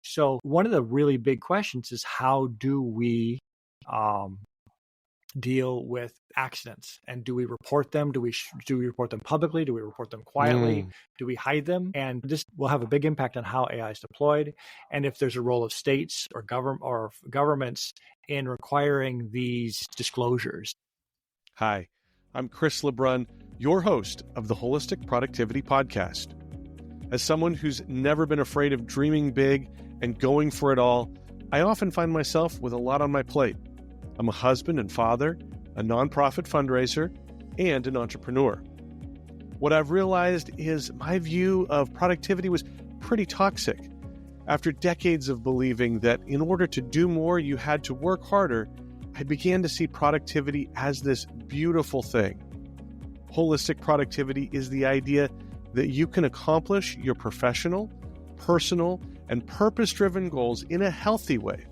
So one of the really big questions is, how do we deal with accidents? And do we report them? Do we report them publicly? Do we report them quietly? Do we hide them? And this will have a big impact on how AI is deployed, and if there's a role of states or governments in requiring these disclosures. Hi, I'm Chris LeBrun, your host of the Wholistic Productivity Podcast. As someone who's never been afraid of dreaming big and going for it all, I often find myself with a lot on my plate. I'm a husband and father, a nonprofit fundraiser, and an entrepreneur. What I've realized is my view of productivity was pretty toxic. After decades of believing that in order to do more, you had to work harder, I began to see productivity as this beautiful thing. Holistic productivity is the idea that you can accomplish your professional, personal, and purpose-driven goals in a healthy way,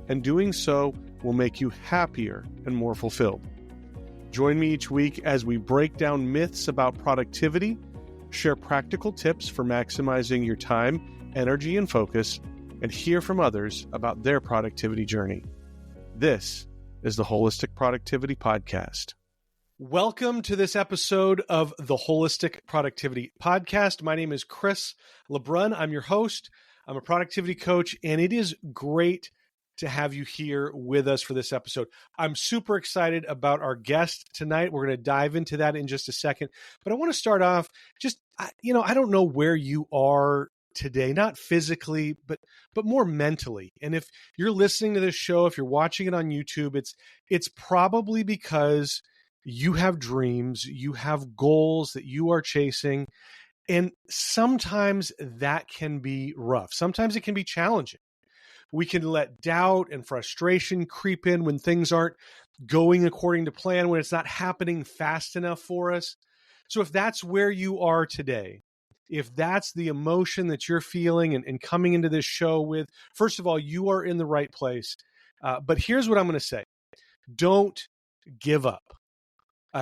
and doing so will make you happier and more fulfilled. Join me each week as we break down myths about productivity, share practical tips for maximizing your time, energy, and focus, and hear from others about their productivity journey. This is the Wholistic Productivity Podcast. Welcome to this episode of the Wholistic Productivity Podcast. My name is Chris LeBrun. I'm your host. I'm a productivity coach, and it is great to have you here with us for this episode. I'm super excited about our guest tonight. We're going to dive into that in just a second, but I want to start off I don't know where you are today, not physically, but more mentally. And if you're listening to this show, if you're watching it on YouTube, it's probably because you have dreams, you have goals that you are chasing, and sometimes that can be rough. Sometimes it can be challenging. We can let doubt and frustration creep in when things aren't going according to plan, when it's not happening fast enough for us. So if that's where you are today, if that's the emotion that you're feeling and coming into this show with, first of all, you are in the right place. But here's what I'm going to say. Don't give up.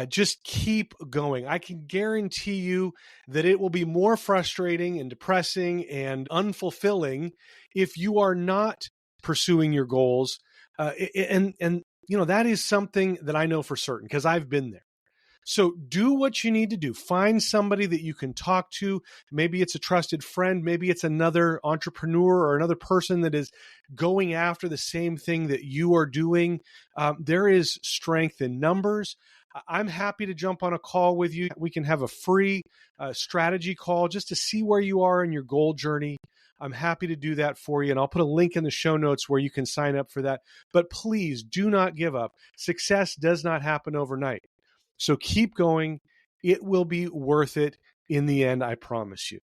Just keep going. I can guarantee you that it will be more frustrating and depressing and unfulfilling if you are not pursuing your goals. And that is something that I know for certain because I've been there. So do what you need to do. Find somebody that you can talk to. Maybe it's a trusted friend. Maybe it's another entrepreneur or another person that is going after the same thing that you are doing. There is strength in numbers. I'm happy to jump on a call with you. We can have a free strategy call just to see where you are in your goal journey. I'm happy to do that for you, and I'll put a link in the show notes where you can sign up for that. But please do not give up. Success does not happen overnight. So keep going. It will be worth it in the end, I promise you.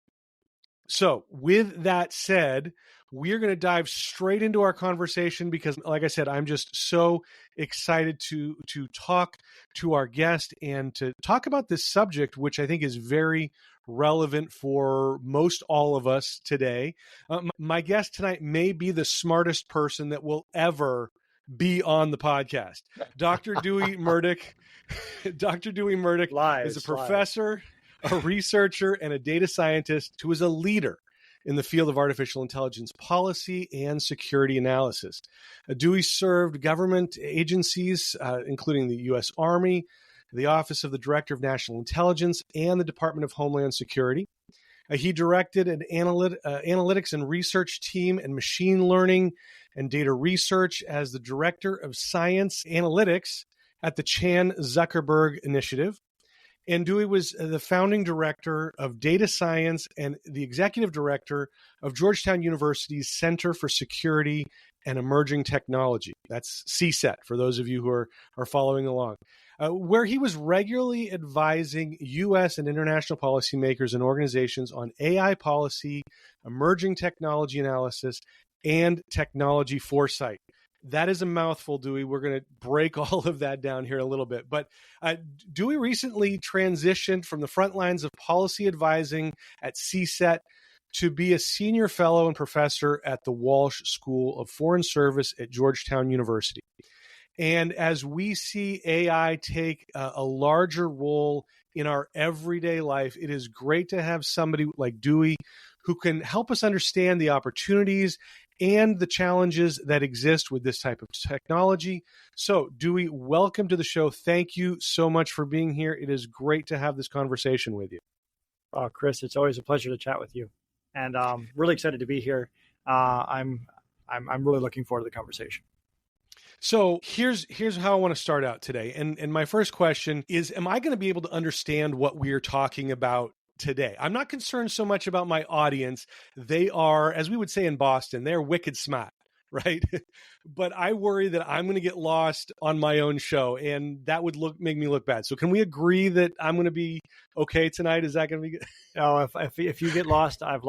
So with that said, we're going to dive straight into our conversation because, like I said, I'm just so excited to talk to our guest and to talk about this subject, which I think is very relevant for most all of us today. My guest tonight may be the smartest person that will ever be on the podcast. Dr. Dewey Murdick. Dr. Dewey Murdick is a professor, a researcher, and a data scientist who is a leader in the field of artificial intelligence policy and security analysis. Dewey served government agencies, including the U.S. Army, the Office of the Director of National Intelligence, and the Department of Homeland Security. He directed an analytics and research team and machine learning and data research as the Director of Science Analytics at the Chan Zuckerberg Initiative. And Dewey was the founding director of data science and the executive director of Georgetown University's Center for Security and Emerging Technology. That's CSET, for those of you who are following along, where he was regularly advising U.S. and international policymakers and organizations on AI policy, emerging technology analysis, and technology foresight. That is a mouthful, Dewey. We're going to break all of that down here a little bit. But Dewey recently transitioned from the front lines of policy advising at CSET to be a senior fellow and professor at the Walsh School of Foreign Service at Georgetown University. And as we see AI take a larger role in our everyday life, it is great to have somebody like Dewey who can help us understand the opportunities and the challenges that exist with this type of technology. So, Dewey, welcome to the show. Thank you so much for being here. It is great to have this conversation with you. Chris, it's always a pleasure to chat with you, and really excited to be here. I'm really looking forward to the conversation. So here's how I want to start out today. And my first question is, am I going to be able to understand what we are talking about today? I'm not concerned so much about my audience. They are, as we would say in Boston, they're wicked smart, right? But I worry that I'm going to get lost on my own show, and that would make me look bad. So can we agree that I'm going to be okay tonight? Is that going to be good? No, if you get lost, I've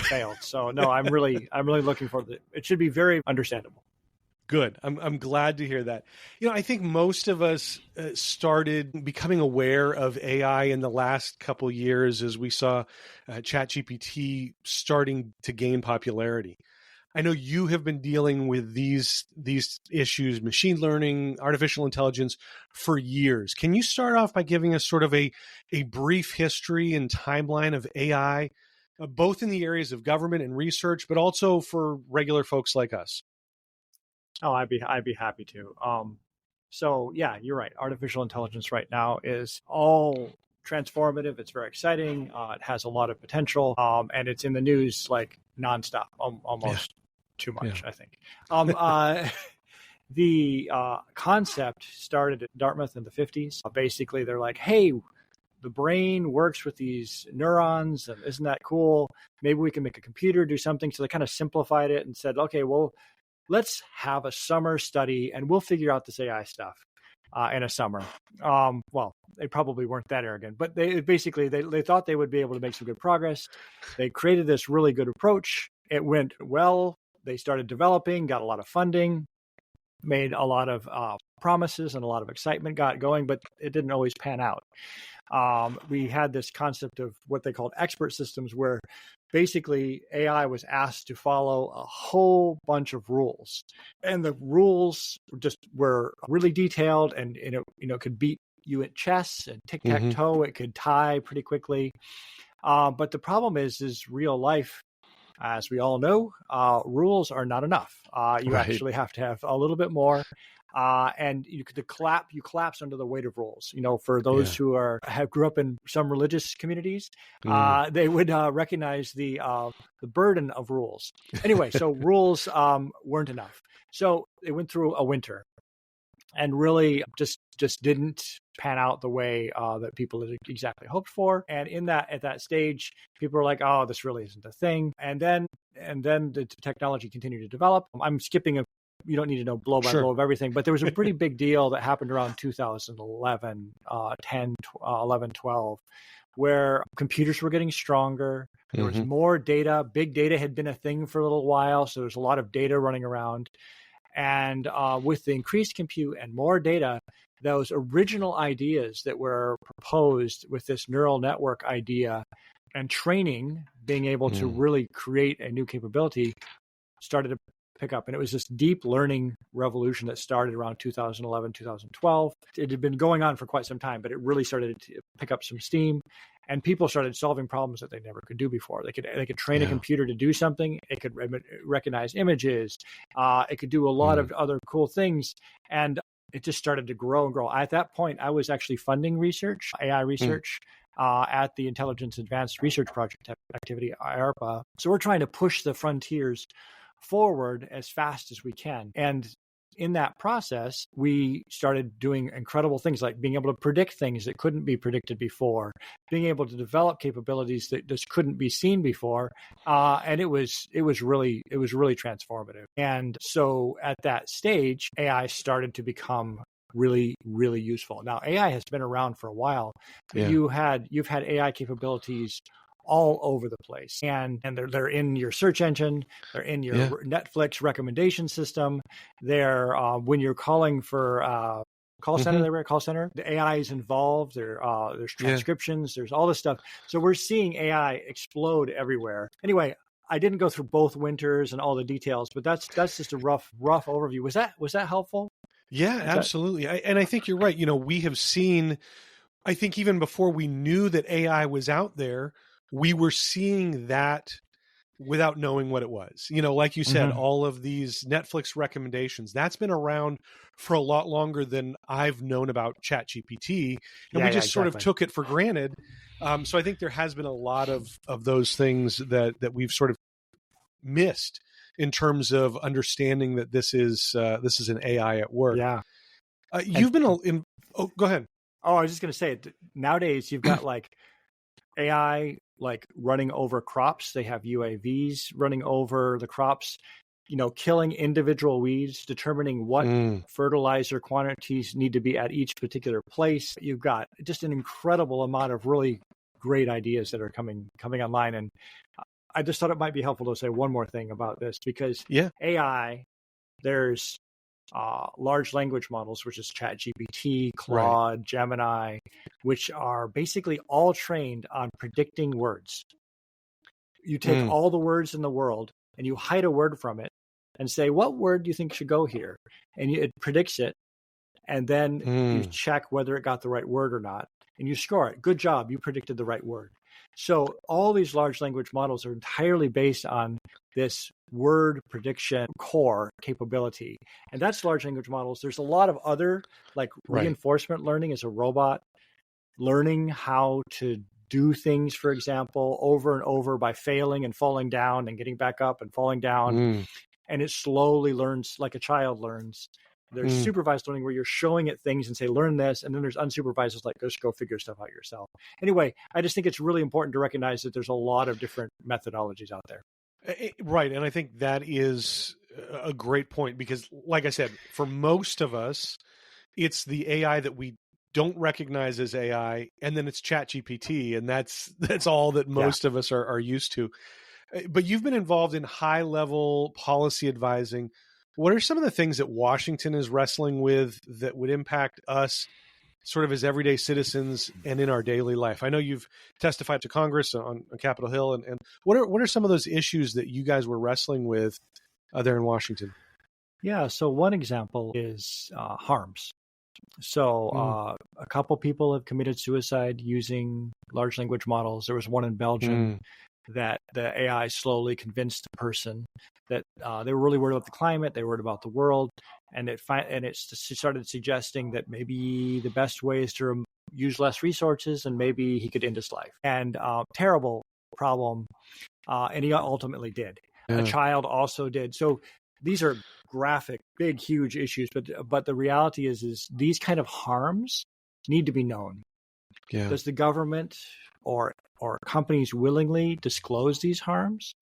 failed. So no, I'm really looking forward to it. It should be very understandable. Good. I'm glad to hear that. I think most of us started becoming aware of AI in the last couple years as we saw ChatGPT starting to gain popularity. I know you have been dealing with these issues, machine learning, artificial intelligence, for years. Can you start off by giving us sort of a brief history and timeline of AI, both in the areas of government and research, but also for regular folks like us? Oh, I'd be happy to. So yeah, you're right. Artificial intelligence right now is all transformative. It's very exciting. It has a lot of potential, and it's in the news like nonstop, almost too much, I think. The concept started at Dartmouth in the 50s. Basically, they're like, hey, the brain works with these neurons, and isn't that cool? Maybe we can make a computer do something. So they kind of simplified it and said, okay, well, let's have a summer study and we'll figure out this AI stuff in a summer. Well, they probably weren't that arrogant, but they thought they would be able to make some good progress. They created this really good approach. It went well. They started developing, got a lot of funding, made a lot of promises, and a lot of excitement got going, but it didn't always pan out. We had this concept of what they called expert systems, where basically AI was asked to follow a whole bunch of rules, and the rules just were really detailed, and could beat you at chess and tic-tac-toe. It could tie pretty quickly. But the problem is real life. As we all know, rules are not enough. You actually have to have a little bit more. And you collapse under the weight of rules. For those who grew up in some religious communities, they would recognize the burden of rules. Anyway, so rules weren't enough. So they went through a winter, and really just didn't pan out the way that people had exactly hoped for. And at that stage, people were like, "Oh, this really isn't a thing." And then the technology continued to develop. I'm skipping you don't need to know blow by blow of everything, but there was a pretty big deal that happened around 2011, 11, 12, where computers were getting stronger. There was more data. Big data had been a thing for a little while, so there's a lot of data running around. And with the increased compute and more data, those original ideas that were proposed with this neural network idea and training, being able to really create a new capability, started to pick up. And it was this deep learning revolution that started around 2011, 2012. It had been going on for quite some time, but it really started to pick up some steam. And people started solving problems that they never could do before. They could train a computer to do something. It could recognize images. It could do a lot of other cool things. And it just started to grow and grow. At that point, I was actually funding research, AI research, at the Intelligence Advanced Research Project activity, IARPA. So we're trying to push the frontiers forward as fast as we can. And in that process, we started doing incredible things like being able to predict things that couldn't be predicted before, being able to develop capabilities that just couldn't be seen before. And it was really transformative. And so at that stage, AI started to become really, really useful. Now, AI has been around for a while. You've had AI capabilities all over the place, and they're in your search engine, they're in your Netflix recommendation system. They're when you're calling for call center, the AI is involved. There's transcriptions, there's all this stuff. So we're seeing AI explode everywhere. Anyway, I didn't go through both winters and all the details, but that's just a rough overview. Was that helpful? Yeah, absolutely. And I think you're right. We have seen, I think even before we knew that AI was out there, we were seeing that without knowing what it was. You know, like you said, Mm-hmm. all of these Netflix recommendations, that's been around for a lot longer than I've known about ChatGPT. And we just sort of Exactly. took it for granted. So I think there has been a lot of those things that we've sort of missed in terms of understanding that this is an AI at work. Yeah. You've been in. Oh, go ahead. Oh, I was just going to say, nowadays you've got like AI like running over crops. They have UAVs running over the crops, you know, killing individual weeds, determining what fertilizer quantities need to be at each particular place. You've got just an incredible amount of really great ideas that are coming online. And I just thought it might be helpful to say one more thing about this, because AI, there's large language models, which is ChatGPT, Claude, Gemini, which are basically all trained on predicting words. You take all the words in the world and you hide a word from it and say, what word do you think should go here? And it predicts it. And then you check whether it got the right word or not. And you score it. Good job. You predicted the right word. So all these large language models are entirely based on this word prediction core capability. And that's large language models. There's a lot of other, like reinforcement learning as a robot, learning how to do things, for example, over and over by failing and falling down and getting back up and falling down. And it slowly learns like a child learns. There's supervised learning where you're showing it things and say, learn this. And then there's unsupervised, it's like, just go figure stuff out yourself. Anyway, I just think it's really important to recognize that there's a lot of different methodologies out there. Right. And I think that is a great point, because like I said, for most of us, it's the AI that we don't recognize as AI, and then it's ChatGPT, and that's all that most of us are used to. But you've been involved in high-level policy advising. What are some of the things that Washington is wrestling with that would impact us sort of as everyday citizens and in our daily life? I know you've testified to Congress on Capitol Hill, and what are some of those issues that you guys were wrestling with there in Washington? Yeah, so one example is harms. So a couple people have committed suicide using large language models. There was one in Belgium that the AI slowly convinced the person that they were really worried about the climate, they were worried about the world, and it started suggesting that maybe the best way is to use less resources, and maybe he could end his life. And terrible problem, and he ultimately did. A child also did. So these are graphic, big, huge issues, but the reality is these kind of harms need to be known. Yeah. Does the government or companies willingly disclose these harms,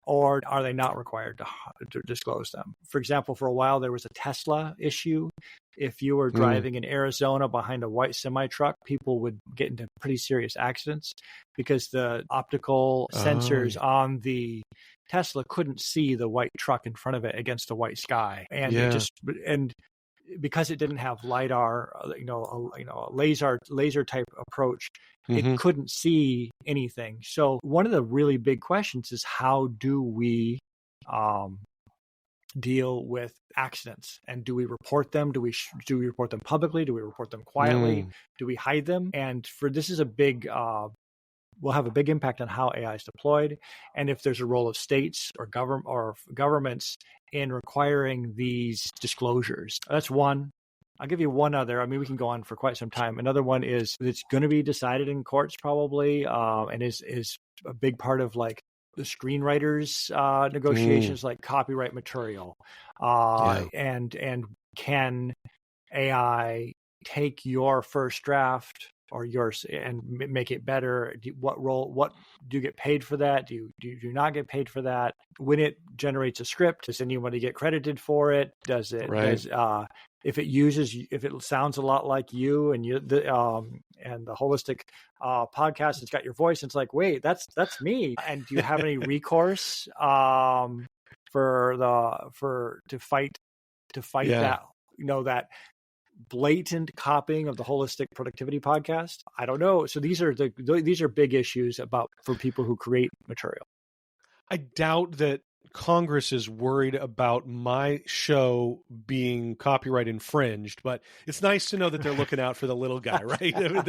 or are they not required to disclose them? For example, for a while there was a Tesla issue. If you were driving in Arizona behind a white semi-truck, people would get into pretty serious accidents because the optical sensors on the Tesla couldn't see the white truck in front of it against the white sky, and and because it didn't have LiDAR, a laser type approach, it couldn't see anything. So one of the really big questions is, how do we deal with accidents, and do we report them? Do we report them publicly? Do we report them quietly? Do we hide them? And this is a big will have a big impact on how AI is deployed, and if there's a role of states or governments in requiring these disclosures. That's one. I'll give you one other. I mean, we can go on for quite some time. Another one is it's going to be decided in courts probably, and is a big part of like the screenwriters negotiations, like copyright material, and can AI take your first draft or yours and make it better? What do you get paid for that? Do you not get paid for that? When it generates a script, does anybody get credited for it? Does it, if it sounds a lot like you and and the Wholistic Podcast, it's got your voice, and it's like, wait, that's me. And do you have any recourse to fight that, that blatant copying of the Wholistic Productivity Podcast? I don't know. So these are big issues for people who create material. I doubt that Congress is worried about my show being copyright infringed, but it's nice to know that they're looking out for the little guy, right? I mean,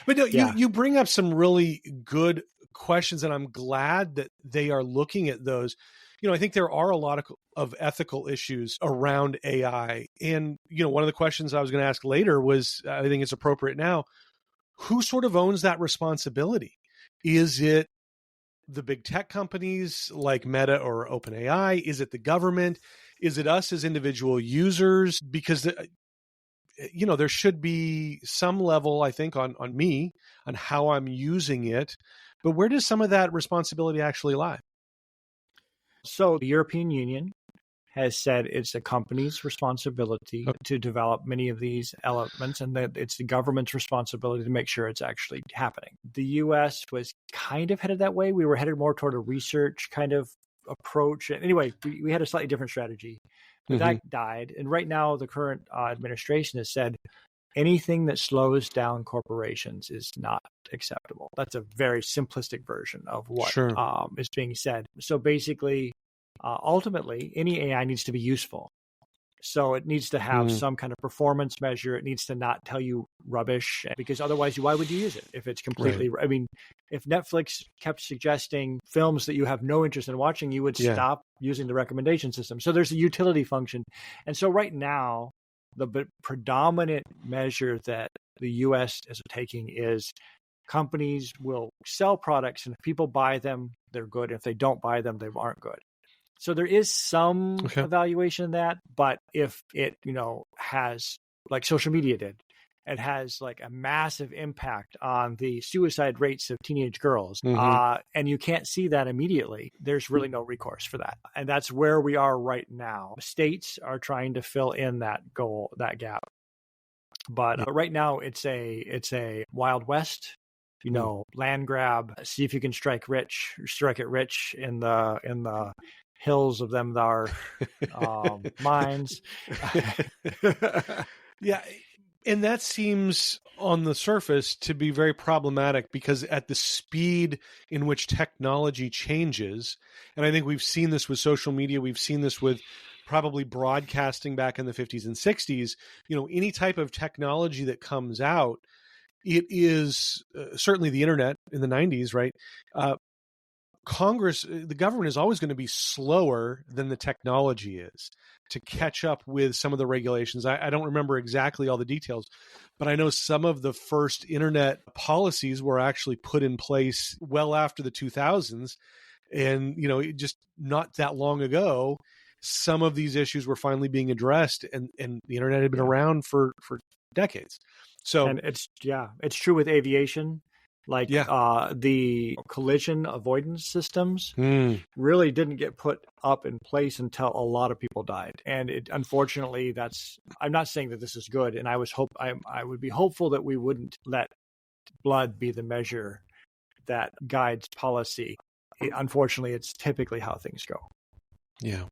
but no, you bring up some really good questions, and I'm glad that they are looking at those. I think there are a lot of ethical issues around AI. And, one of the questions I was going to ask later was, I think it's appropriate now, who sort of owns that responsibility? Is it the big tech companies like Meta or OpenAI? Is it the government? Is it us as individual users? Because, there should be some level, I think, on me, on how I'm using it. But where does some of that responsibility actually lie? So the European Union has said it's a company's responsibility to develop many of these elements, and that it's the government's responsibility to make sure it's actually happening. The US was kind of headed that way. We were headed more toward a research kind of approach. Anyway, we had a slightly different strategy, but that died. And right now, the current administration has said anything that slows down corporations is not acceptable. That's a very simplistic version of what is being said. So basically, ultimately, any AI needs to be useful. So it needs to have some kind of performance measure. It needs to not tell you rubbish, because otherwise, why would you use it if it's completely? Right. I mean, if Netflix kept suggesting films that you have no interest in watching, you would stop using the recommendation system. So there's a utility function. And so right now, the predominant measure that the U.S. is taking is companies will sell products, and if people buy them, they're good. If they don't buy them, they aren't good. So there is some evaluation of that, but if it, has, like social media did, it has like a massive impact on the suicide rates of teenage girls, and you can't see that immediately, there's really no recourse for that. And that's where we are right now. States are trying to fill in that gap. But right now it's a Wild West, land grab, see if you can strike it rich in the hills of them are mines. Yeah. And that seems on the surface to be very problematic, because at the speed in which technology changes, and I think we've seen this with social media, we've seen this with probably broadcasting back in the 50s and 60s, any type of technology that comes out, it is certainly the internet in the 90s, right? The government is always going to be slower than the technology is to catch up with some of the regulations. I don't remember exactly all the details, but I know some of the first internet policies were actually put in place well after the 2000s. And, just not that long ago, some of these issues were finally being addressed, and the internet had been around for decades. So, and it's true with aviation. Like the collision avoidance systems really didn't get put up in place until a lot of people died. And unfortunately, I'm not saying that this is good. And I would be hopeful that we wouldn't let blood be the measure that guides policy. Unfortunately, it's typically how things go. Yeah.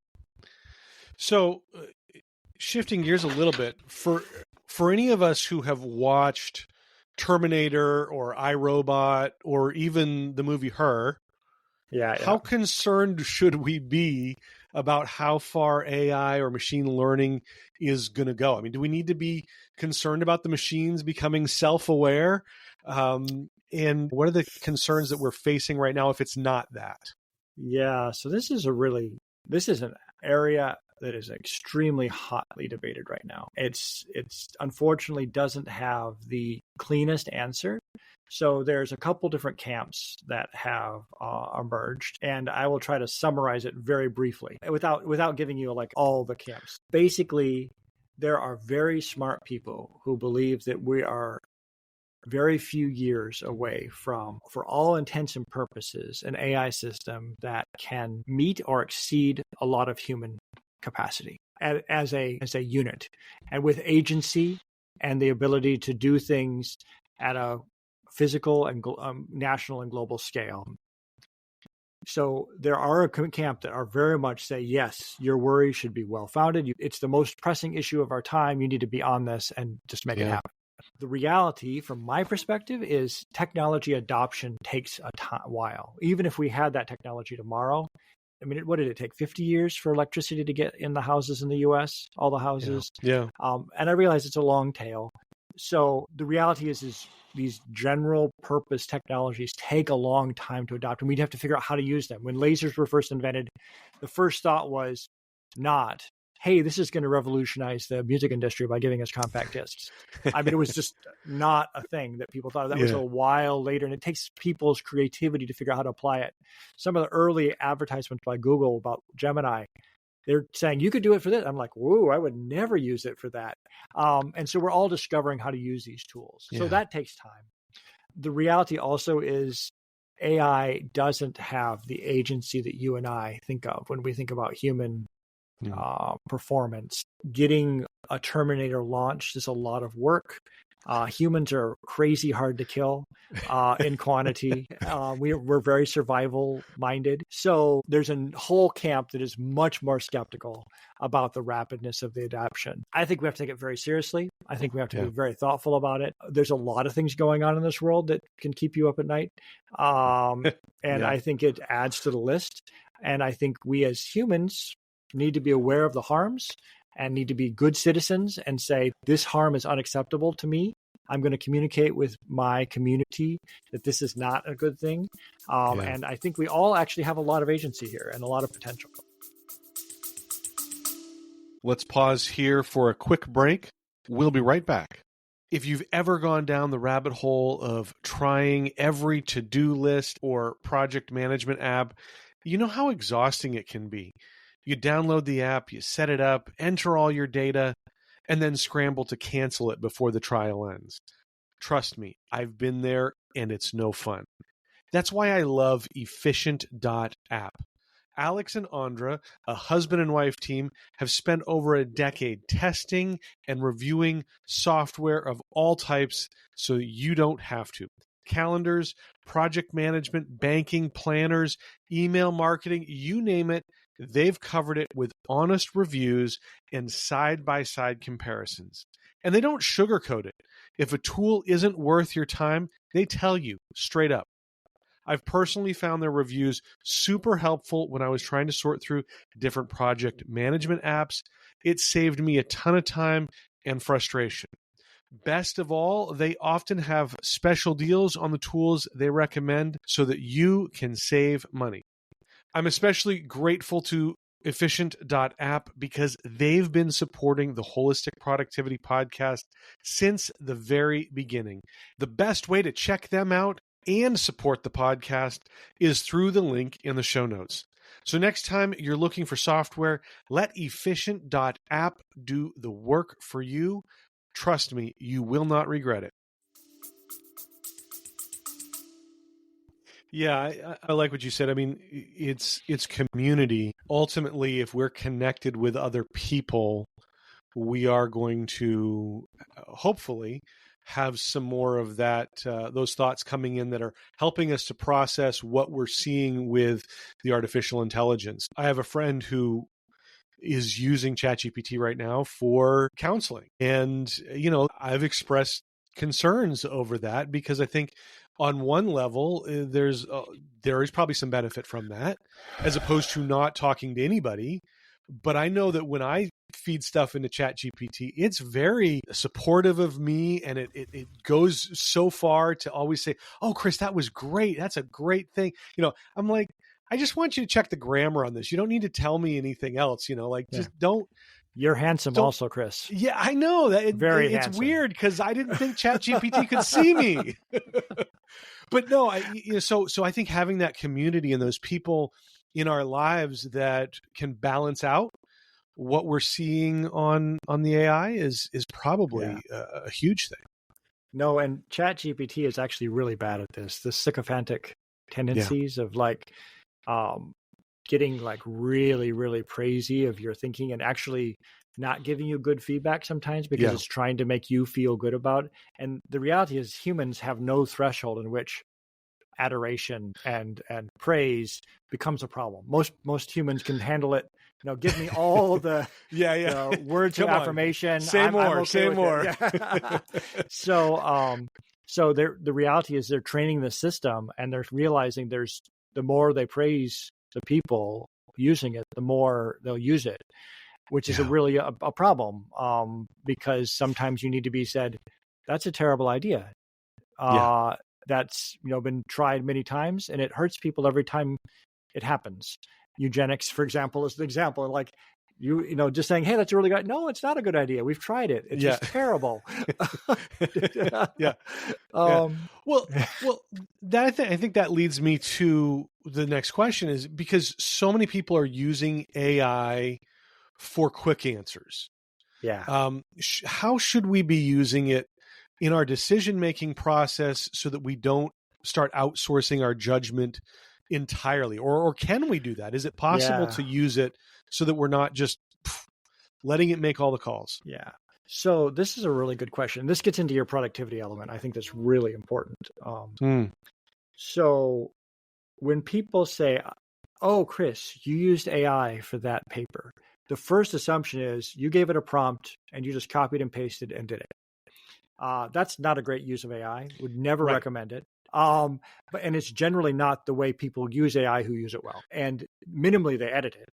So shifting gears a little bit, for any of us who have watched Terminator or iRobot or even the movie Her, how concerned should we be about how far AI or machine learning is going to go? I mean, do we need to be concerned about the machines becoming self-aware? And what are the concerns that we're facing right now if it's not that? Yeah, so this is an area that is extremely hotly debated right now. It's unfortunately doesn't have the cleanest answer. So there's a couple different camps that have emerged, and I will try to summarize it very briefly without giving you like all the camps. Basically, there are very smart people who believe that we are very few years away from, for all intents and purposes, an AI system that can meet or exceed a lot of human capacity as a unit, and with agency and the ability to do things at a physical and national and global scale. So there are a camp that are very much say, yes, your worry should be well-founded. It's the most pressing issue of our time. You need to be on this and just make it happen. The reality, from my perspective, is technology adoption takes a while. Even if we had that technology tomorrow, I mean, what did it take? 50 years for electricity to get in the houses in the U.S., all the houses? Yeah. And I realize it's a long tail, So the reality is these general purpose technologies take a long time to adopt, and we'd have to figure out how to use them. When lasers were first invented, the first thought was not, hey, this is going to revolutionize the music industry by giving us compact discs. I mean, it was just not a thing that people thought of. That was a while later, and it takes people's creativity to figure out how to apply it. Some of the early advertisements by Google about Gemini, they're saying, you could do it for this. I'm like, whoa, I would never use it for that. And so we're all discovering how to use these tools. So that takes time. The reality also is AI doesn't have the agency that you and I think of when we think about human performance. Getting a Terminator launched is a lot of work. Humans are crazy hard to kill in quantity. We're very survival minded. So there's a whole camp that is much more skeptical about the rapidness of the adoption. I think we have to take it very seriously. I think we have to be very thoughtful about it. There's a lot of things going on in this world that can keep you up at night. And I think it adds to the list. And I think we as humans need to be aware of the harms and need to be good citizens and say, this harm is unacceptable to me. I'm going to communicate with my community that this is not a good thing. And I think we all actually have a lot of agency here and a lot of potential. Let's pause here for a quick break. We'll be right back. If you've ever gone down the rabbit hole of trying every to-do list or project management app, you know how exhausting it can be. You download the app, you set it up, enter all your data, and then scramble to cancel it before the trial ends. Trust me, I've been there, and it's no fun. That's why I love Efficient.app. Alex and Andra, a husband and wife team, have spent over a decade testing and reviewing software of all types so you don't have to. Calendars, project management, banking, planners, email marketing, you name it. They've covered it with honest reviews and side-by-side comparisons. And they don't sugarcoat it. If a tool isn't worth your time, they tell you straight up. I've personally found their reviews super helpful when I was trying to sort through different project management apps. It saved me a ton of time and frustration. Best of all, they often have special deals on the tools they recommend so that you can save money. I'm especially grateful to Efficient.app because they've been supporting the Wholistic Productivity Podcast since the very beginning. The best way to check them out and support the podcast is through the link in the show notes. So next time you're looking for software, let Efficient.app do the work for you. Trust me, you will not regret it. Yeah, I like what you said. I mean, it's community. Ultimately, if we're connected with other people, we are going to hopefully have some more of that, those thoughts coming in that are helping us to process what we're seeing with the artificial intelligence. I have a friend who is using ChatGPT right now for counseling. And, I've expressed concerns over that because I think on one level, there is probably some benefit from that as opposed to not talking to anybody. But I know that when I feed stuff into ChatGPT, it's very supportive of me, and it goes so far to always say, "Oh, Chris, that was great. That's a great thing." I'm like, I just want you to check the grammar on this. You don't need to tell me anything else. Just don't. You're handsome also, Chris. Yeah, I know that. Very it's handsome. Weird because I didn't think ChatGPT could see me. But no, so I think having that community and those people in our lives that can balance out what we're seeing on the AI is probably a huge thing. No, and ChatGPT is actually really bad at this. The sycophantic tendencies of getting really, really praisey of your thinking and actually not giving you good feedback sometimes because it's trying to make you feel good about it. And the reality is humans have no threshold in which adoration and praise becomes a problem. Most humans can handle it. Give me all the words of affirmation. Say more. Yeah. So the reality is they're training the system, and they're realizing the more they praise the people using it, the more they'll use it, which is really a problem because sometimes you need to be said, That's a terrible idea. That's been tried many times, and it hurts people every time it happens. Eugenics, for example, is the example. Like just saying, "Hey, that's a really good." No, it's not a good idea. We've tried it. It's just terrible. Yeah. Well, I think that leads me to the next question, is because so many people are using AI for quick answers. Yeah. How should we be using it in our decision-making process so that we don't start outsourcing our judgment entirely? Or can we do that? Is it possible to use it so that we're not just letting it make all the calls? Yeah. So this is a really good question. This gets into your productivity element. I think that's really important. So when people say, "Oh, Chris, you used AI for that paper," the first assumption is you gave it a prompt and you just copied and pasted and did it. That's not a great use of AI. Would never recommend it. And it's generally not the way people use AI who use it well. And minimally they edit it,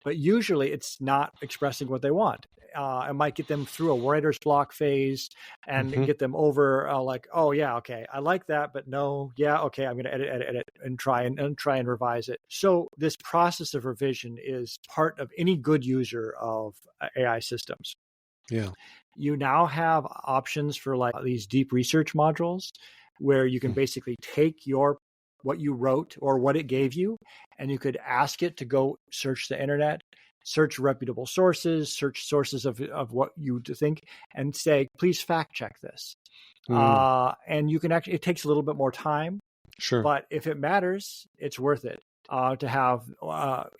but usually it's not expressing what they want. It might get them through a writer's block phase and get them over like, "Oh yeah, okay, I like that, but no, yeah, okay, I'm going to edit and try and revise it." So this process of revision is part of any good user of AI systems. Yeah. You now have options for like these deep research modules where you can basically take what you wrote or what it gave you, and you could ask it to go search the internet, search reputable sources, search sources of what you think, and say, "Please fact check this." And you can actually, it takes a little bit more time. Sure. But if it matters, it's worth it to have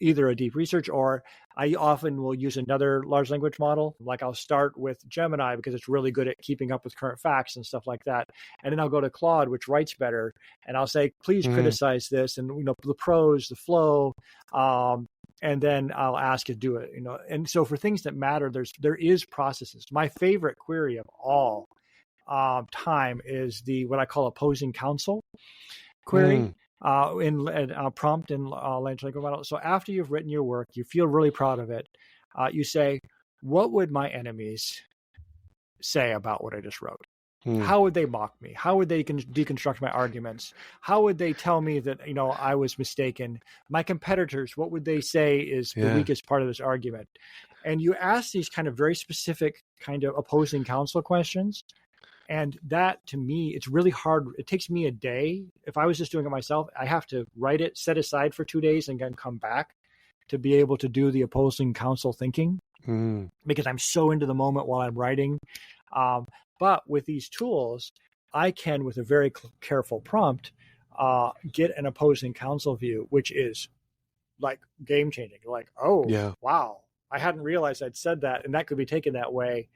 either a deep research, or I often will use another large language model. Like I'll start with Gemini because it's really good at keeping up with current facts and stuff like that. And then I'll go to Claude, which writes better. And I'll say, "Please criticize this." And, the prose, the flow, and then I'll ask it to do it, And so for things that matter, there is processes. My favorite query of all time is what I call opposing counsel query. In prompt in large language model. So after you've written your work, you feel really proud of it. You say, "What would my enemies say about what I just wrote? How would they mock me? How would they deconstruct my arguments? How would they tell me that I was mistaken? My competitors, what would they say is the weakest part of this argument?" And you ask these kind of very specific kind of opposing counsel questions. And that, to me, it's really hard. It takes me a day. If I was just doing it myself, I have to write it, set aside for 2 days, and then come back to be able to do the opposing counsel thinking because I'm so into the moment while I'm writing. But with these tools, I can, with a very careful prompt, get an opposing counsel view, which is like game changing. Like, "Oh, wow, I hadn't realized I'd said that, and that could be taken that way."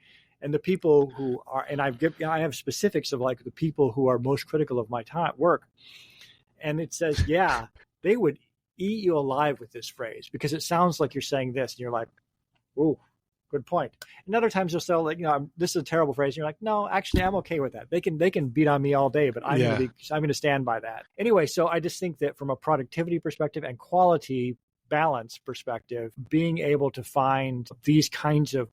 And the people who are, and I have specifics of like the people who are most critical of my work. And it says, "Yeah, they would eat you alive with this phrase because it sounds like you're saying this." And you're like, "Ooh, good point." And other times they'll say, like, "This is a terrible phrase." And you're like, "No, actually, I'm okay with that. They can beat on me all day, but I'm going to stand by that." Anyway, so I just think that from a productivity perspective and quality balance perspective, being able to find these kinds of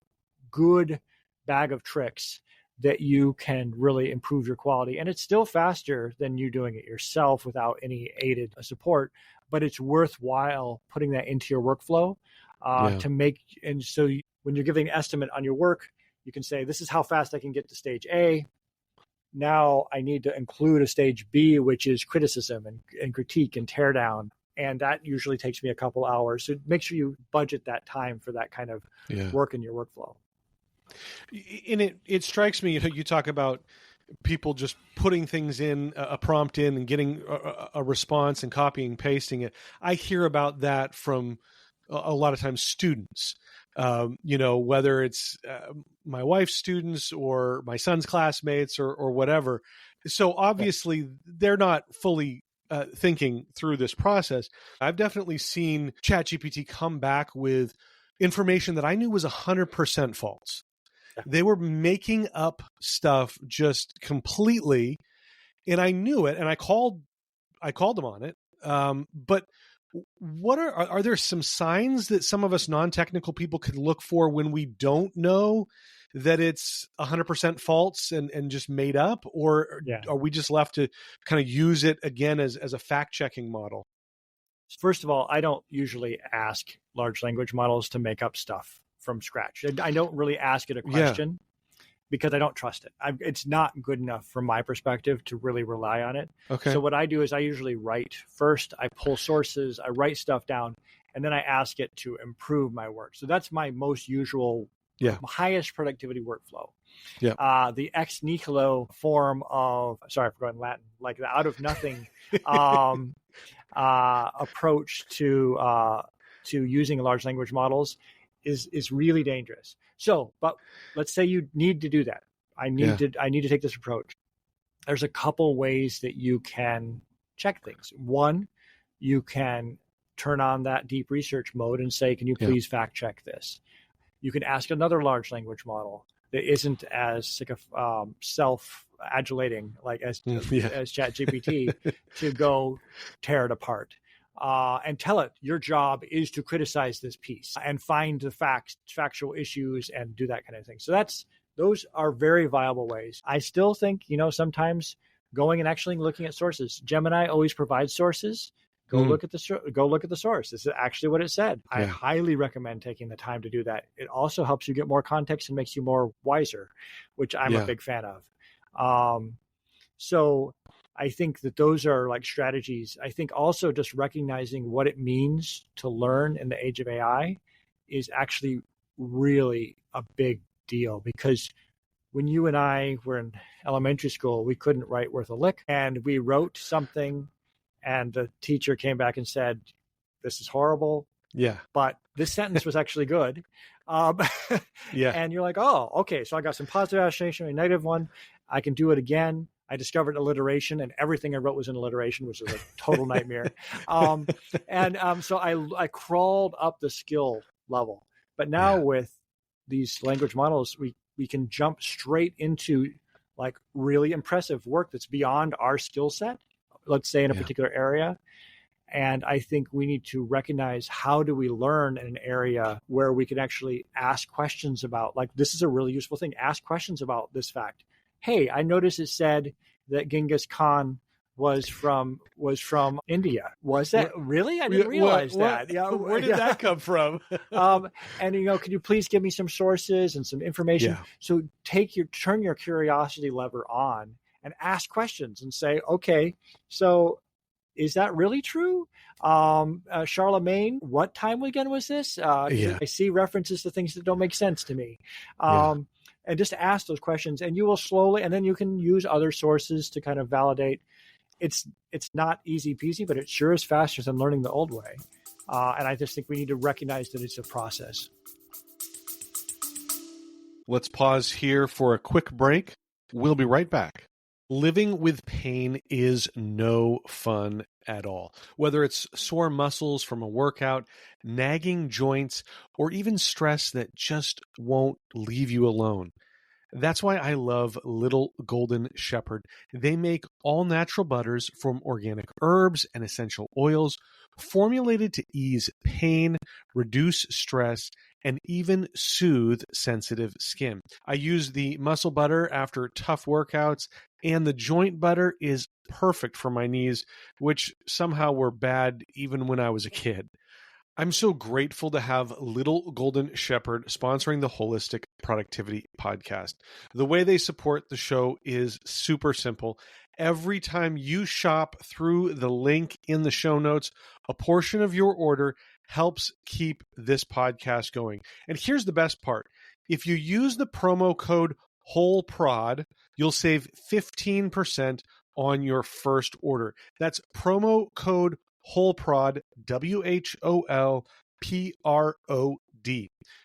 good bag of tricks that you can really improve your quality. And it's still faster than you doing it yourself without any aided support, but it's worthwhile putting that into your workflow to make. And so when you're giving an estimate on your work, you can say, "This is how fast I can get to stage A. Now I need to include a stage B, which is criticism and critique and tear down." And that usually takes me a couple hours. So make sure you budget that time for that kind of work in your workflow. And it strikes me, you talk about people just putting things in, a prompt in, and getting a response and copying, pasting it. I hear about that from a lot of times students, whether it's my wife's students or my son's classmates or whatever. So obviously they're not fully thinking through this process. I've definitely seen ChatGPT come back with information that I knew was 100% false. They were making up stuff just completely, and I knew it, and I called them on it. But What are there some signs that some of us non-technical people could look for when we don't know that it's 100% false and just made up, or are we just left to kind of use it again as a fact-checking model? First of all, I don't usually ask large language models to make up stuff from scratch. I don't really ask it a question because I don't trust it. It's not good enough from my perspective to really rely on it. Okay. So what I do is I usually write first, I pull sources, I write stuff down, and then I ask it to improve my work. So that's my most usual, highest productivity workflow. Yeah. The ex nihilo form of, sorry, I forgot in Latin, like the out of nothing approach to using large language models is really dangerous. So, but let's say you need to do that. I need to take this approach. There's a couple ways that you can check things. One, you can turn on that deep research mode and say, can you please fact check this? You can ask another large language model that isn't as self-adulating like as ChatGPT to go tear it apart. And tell it your job is to criticize this piece and find the factual issues and do that kind of thing. So those are very viable ways. I still think, sometimes going and actually looking at sources. Gemini always provides sources. Go look at the source. This is actually what it said. I highly recommend taking the time to do that. It also helps you get more context and makes you more wiser, which I'm a big fan of. So I think that those are like strategies. I think also just recognizing what it means to learn in the age of AI is actually really a big deal, because when you and I were in elementary school, we couldn't write worth a lick, and we wrote something and the teacher came back and said, this is horrible. Yeah. But this sentence was actually good. And you're like, oh, okay. So I got some positive affirmation, a negative one. I can do it again. I discovered alliteration, and everything I wrote was in alliteration, which was a total nightmare. So I crawled up the skill level. But now with these language models, we can jump straight into like really impressive work that's beyond our skill set, let's say in a particular area. And I think we need to recognize, how do we learn in an area where we can actually ask questions about, like, this is a really useful thing. Ask questions about this fact. Hey, I noticed it said that Genghis Khan was from India. Was that really? I didn't realize that. Yeah, where did that come from? And can you please give me some sources and some information? Yeah. So turn your curiosity lever on and ask questions and say, okay, so is that really true? Charlemagne, what time again was this? I see references to things that don't make sense to me. And just ask those questions, and you will slowly, and then you can use other sources to kind of validate. It's not easy peasy, but it sure is faster than learning the old way. And I just think we need to recognize that it's a process. Let's pause here for a quick break. We'll be right back. Living with pain is no fun at all. Whether it's sore muscles from a workout, nagging joints, or even stress that just won't leave you alone. That's why I love Little Golden Shepherd. They make all natural butters from organic herbs and essential oils, formulated to ease pain, reduce stress, and even soothe sensitive skin. I use the muscle butter after tough workouts, and the joint butter is perfect for my knees, which somehow were bad even when I was a kid. I'm so grateful to have Little Golden Shepherd sponsoring the Wholistic Productivity Podcast. The way they support the show is super simple. Every time you shop through the link in the show notes, a portion of your order helps keep this podcast going. And here's the best part. If you use the promo code WHOLEPROD, you'll save 15% on your first order. That's promo code WHOLEPROD, WHOLPROD.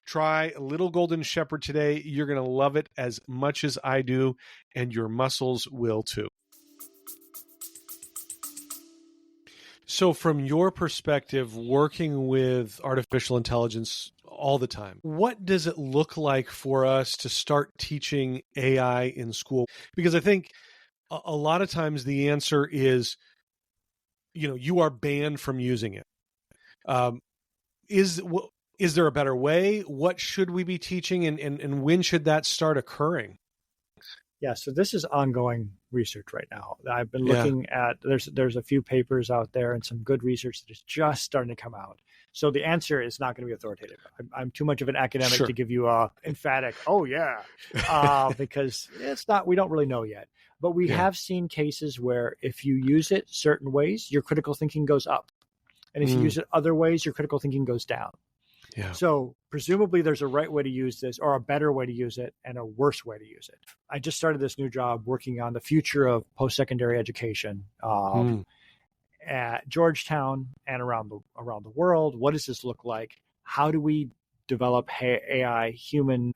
Try Little Golden Shepherd today. You're going to love it as much as I do, and your muscles will too. So from your perspective, working with artificial intelligence all the time, what does it look like for us to start teaching AI in school? Because I think a lot of times the answer is, you are banned from using it. Um, is there a better way? What should we be teaching, and when should that start occurring? Yeah, so this is ongoing research right now. I've been looking at, there's a few papers out there and some good research that is just starting to come out. So the answer is not going to be authoritative. I'm too much of an academic to give you a emphatic, oh yeah, because it's not, we don't really know yet. But we have seen cases where if you use it certain ways, your critical thinking goes up. And if you use it other ways, your critical thinking goes down. Yeah. So presumably there's a right way to use this, or a better way to use it, and a worse way to use it. I just started this new job working on the future of post-secondary education at Georgetown and around the world. What does this look like? How do we develop AI human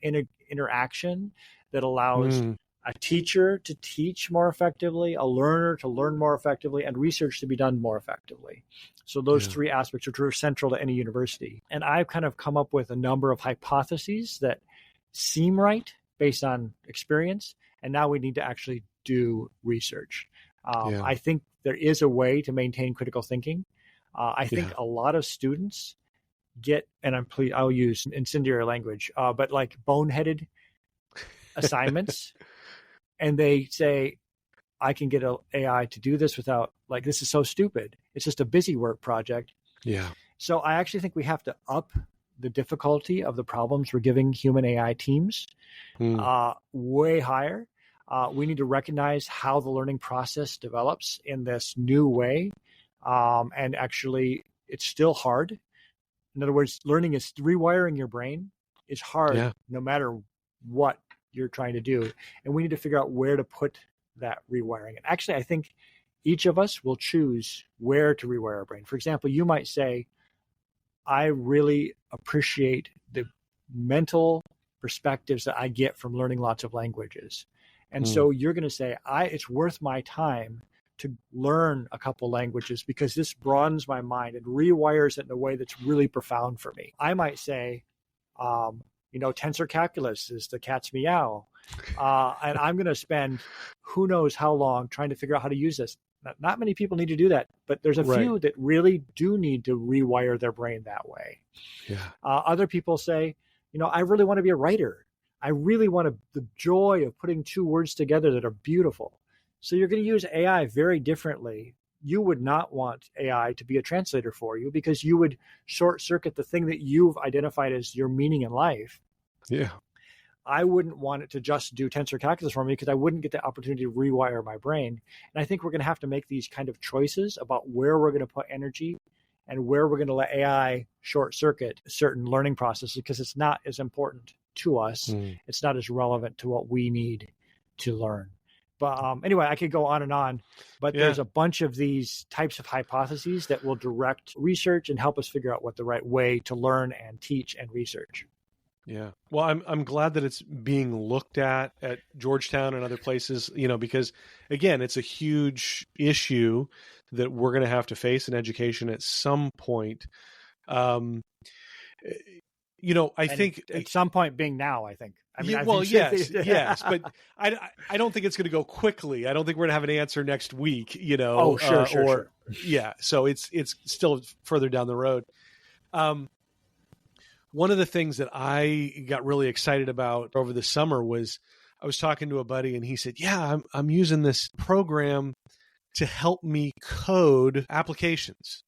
interaction that allows a teacher to teach more effectively, a learner to learn more effectively, and research to be done more effectively? So those three aspects are central to any university. And I've kind of come up with a number of hypotheses that seem right based on experience. And now we need to actually do research. I think there is a way to maintain critical thinking. I think a lot of students get, and I'll use incendiary language, but like boneheaded assignments. And they say, I can get an AI to do this without, like, this is so stupid. It's just a busy work project. Yeah. So I actually think we have to up the difficulty of the problems we're giving human AI teams way higher. We need to recognize how the learning process develops in this new way. And actually, it's still hard. In other words, rewiring your brain is hard no matter what you're trying to do. And we need to figure out where to put that rewiring. And actually, I think each of us will choose where to rewire our brain. For example, you might say, I really appreciate the mental perspectives that I get from learning lots of languages. And so you're going to say, it's worth my time to learn a couple languages because this broadens my mind and rewires it in a way that's really profound for me. I might say, tensor calculus is the cat's meow. And I'm going to spend who knows how long trying to figure out how to use this. Not many people need to do that, but there's a few that really do need to rewire their brain that way. Yeah. Other people say, I really want to be a writer. I really want the joy of putting two words together that are beautiful. So you're going to use AI very differently. You would not want AI to be a translator for you because you would short circuit the thing that you've identified as your meaning in life. Yeah. I wouldn't want it to just do tensor calculus for me because I wouldn't get the opportunity to rewire my brain. And I think we're going to have to make these kind of choices about where we're going to put energy and where we're going to let AI short circuit certain learning processes because it's not as important to us. It's not as relevant to what we need to learn. But anyway, I could go on, but there's a bunch of these types of hypotheses that will direct research and help us figure out what the right way to learn and teach and research. Yeah. Well, I'm glad that it's being looked at Georgetown and other places, because again, it's a huge issue that we're going to have to face in education at some point. I think at some point being now, I think. Yes, but I don't think it's going to go quickly. I don't think we're going to have an answer next week, Oh, sure. Yeah. So it's still further down the road. One of the things that I got really excited about over the summer was I was talking to a buddy and he said, I'm using this program to help me code applications.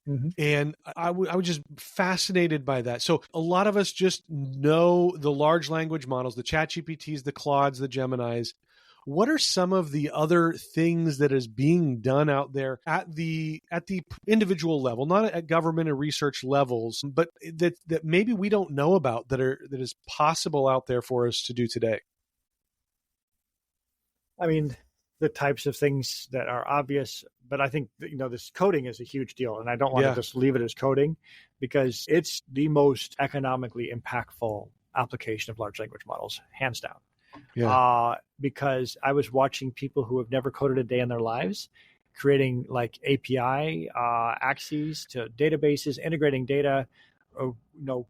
Mm-hmm. And I was just fascinated by that. So a lot of us just know the large language models, the ChatGPTs, the Claudes, the Geminis. What are some of the other things that is being done out there at the individual level, not at government and research levels, but that maybe we don't know about that is possible out there for us to do today? I mean, the types of things that are obvious, but I think this coding is a huge deal, and I don't want to just leave it as coding because it's the most economically impactful application of large language models, hands down. Yeah. Because I was watching people who have never coded a day in their lives, creating like API axes to databases, integrating data,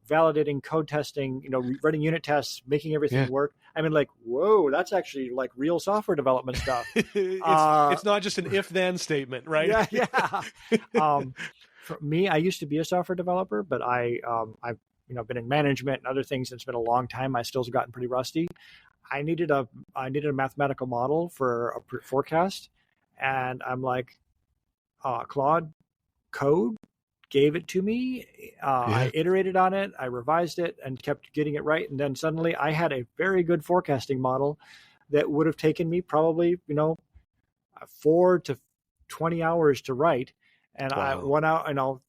validating, code testing, running unit tests, making everything work. I mean, like, whoa, that's actually like real software development stuff. It's not just an if-then statement, right? Yeah. for me, I used to be a software developer, but I've been in management and other things. And it's been a long time. My skills have gotten pretty rusty. I needed a mathematical model for a forecast, and I'm like, Claude code gave it to me. I iterated on it, I revised it, and kept getting it right. And then suddenly I had a very good forecasting model that would have taken me probably 4 to 20 hours to write. And wow. I went out,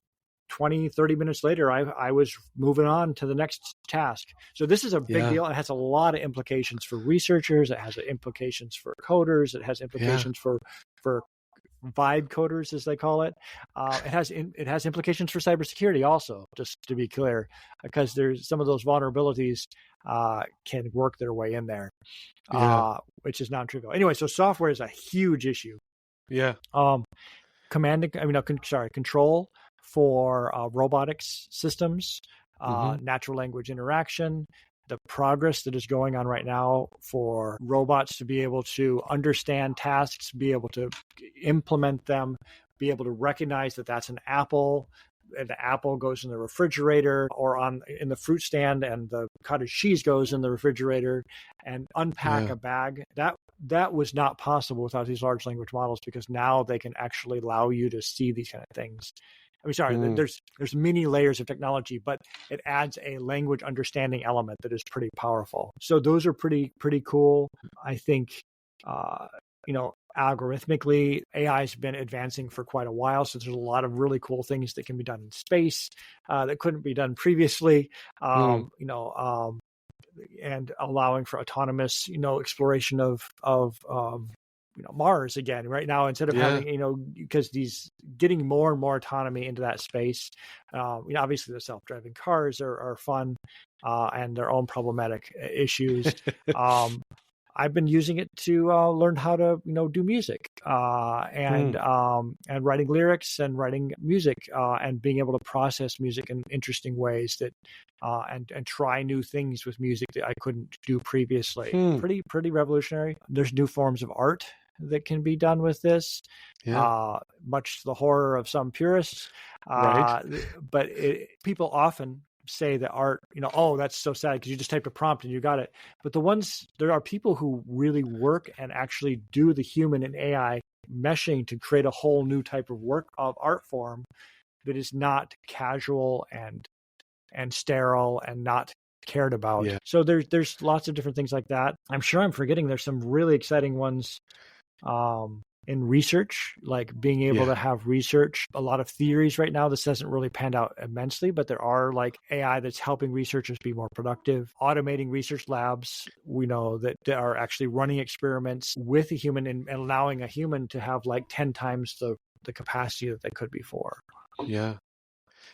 20, 30 minutes later, I was moving on to the next task. So this is a big deal. It has a lot of implications for researchers. It has implications for coders. It has implications for vibe coders, as they call it. It has implications for cybersecurity also, just to be clear, because there's some of those vulnerabilities can work their way in there, which is non-trivial. Anyway, so software is a huge issue. Yeah. Control for robotics systems, natural language interaction, the progress that is going on right now for robots to be able to understand tasks, be able to implement them, be able to recognize that that's an apple, and the apple goes in the refrigerator, or in the fruit stand, and the cottage cheese goes in the refrigerator, and unpack a bag. That was not possible without these large language models, because now they can actually allow you to see these kind of things. There's many layers of technology, but it adds a language understanding element that is pretty powerful. So those are pretty cool. I think, algorithmically, AI has been advancing for quite a while. So there's a lot of really cool things that can be done in space that couldn't be done previously. And allowing for autonomous, exploration of Mars again right now, instead of having, because these getting more and more autonomy into that space. Obviously the self-driving cars are fun and their own problematic issues. I've been using it to learn how to, do music and writing lyrics and writing music and being able to process music in interesting ways that and try new things with music that I couldn't do previously. Pretty revolutionary. There's new forms of art that can be done with this, much to the horror of some purists. But people often say that art, that's so sad because you just typed a prompt and you got it. But there are people who really work and actually do the human and AI meshing to create a whole new type of art form that is not casual and sterile and not cared about. So there's lots of different things like that. I'm sure I'm forgetting there's some really exciting ones in research, like being able to have research. A lot of theories right now, this hasn't really panned out immensely, but there are like AI that's helping researchers be more productive, automating research labs, we know that are actually running experiments with a human and allowing a human to have like 10 times the capacity that they could before. Yeah.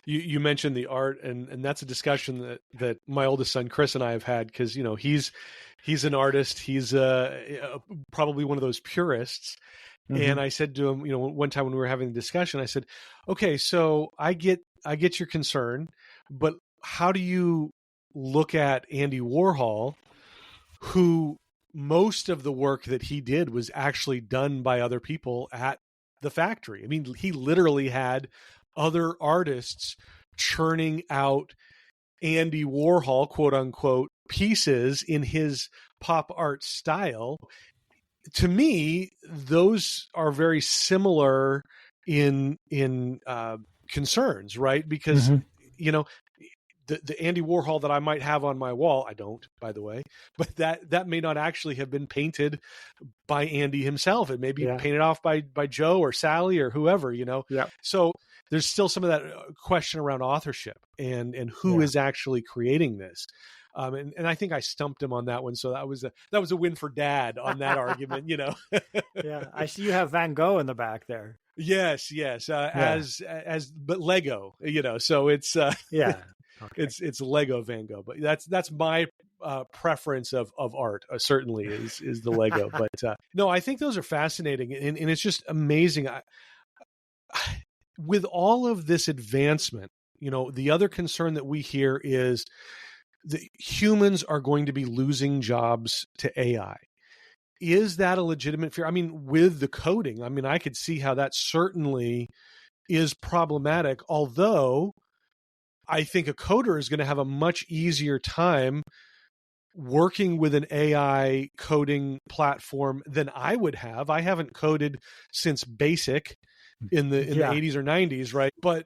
You mentioned the art, and that's a discussion that my oldest son Chris and I have had, because he's an artist. He's probably one of those purists. And I said to him, one time when we were having the discussion, I said, "Okay, so I get your concern, but how do you look at Andy Warhol, who most of the work that he did was actually done by other people at the factory? I mean, he literally had other artists churning out Andy Warhol, quote unquote, pieces in his pop art style." To me, those are very similar in concerns, right? Because the Andy Warhol that I might have on my wall, I don't, by the way, but that may not actually have been painted by Andy himself. It may be painted off by Joe or Sally or whoever, So there's still some of that question around authorship and who is actually creating this. And I think I stumped him on that one. So that was a win for Dad on that argument, Yeah. I see you have Van Gogh in the back there. Yes. But Lego, so it's, it's Lego Van Gogh, but that's my preference of art, certainly is the Lego. But no, I think those are fascinating, and it's just amazing. With all of this advancement, the other concern that we hear is the humans are going to be losing jobs to AI. Is that a legitimate fear? I mean, with the coding, I could see how that certainly is problematic, although I think a coder is going to have a much easier time working with an AI coding platform than I would have. I haven't coded since BASIC in the 80s or 90s, right? But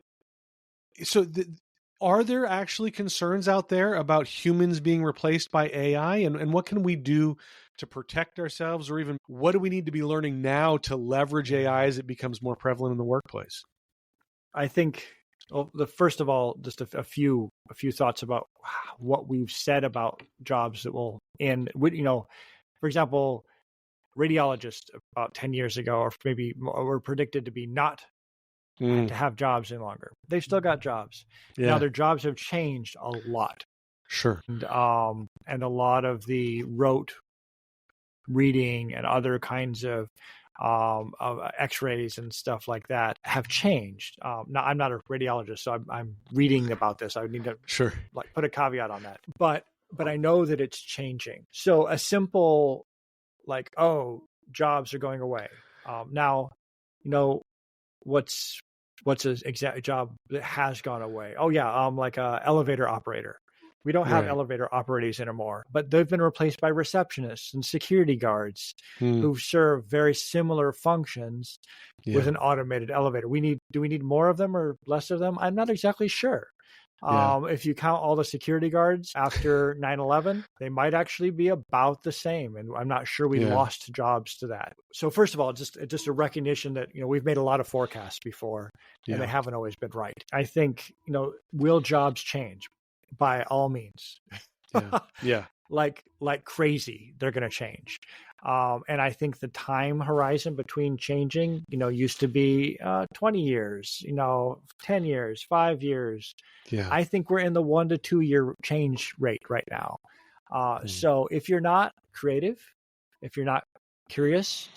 so are there actually concerns out there about humans being replaced by AI? And what can we do to protect ourselves, or even what do we need to be learning now to leverage AI as it becomes more prevalent in the workplace? I think, well, first of all, just a few thoughts about what we've said about jobs that will end. For example, radiologists about 10 years ago, or maybe were predicted to be not to have jobs any longer. They've still got jobs. Yeah. Now their jobs have changed a lot. Sure. And a lot of the rote reading and other kinds of x-rays and stuff like that have changed. Now I'm not a radiologist, so I'm reading about this. I would need to put a caveat on that. But I know that it's changing. So a simple jobs are going away. Now, what's an exact job that has gone away? Oh yeah, like a elevator operator. We don't have elevator operators anymore, but they've been replaced by receptionists and security guards who serve very similar functions with an automated elevator. Do we need more of them or less of them? I'm not exactly sure. If you count all the security guards after 9/11, they might actually be about the same. And I'm not sure we lost jobs to that. So first of all, just a recognition that, we've made a lot of forecasts before and they haven't always been right. I think, will jobs change? By all means. Like crazy, they're going to change. And I think the time horizon between changing, used to be 20 years, 10 years, 5 years. I think we're in the 1 to 2 year change rate right now. So if you're not creative, if you're not curious,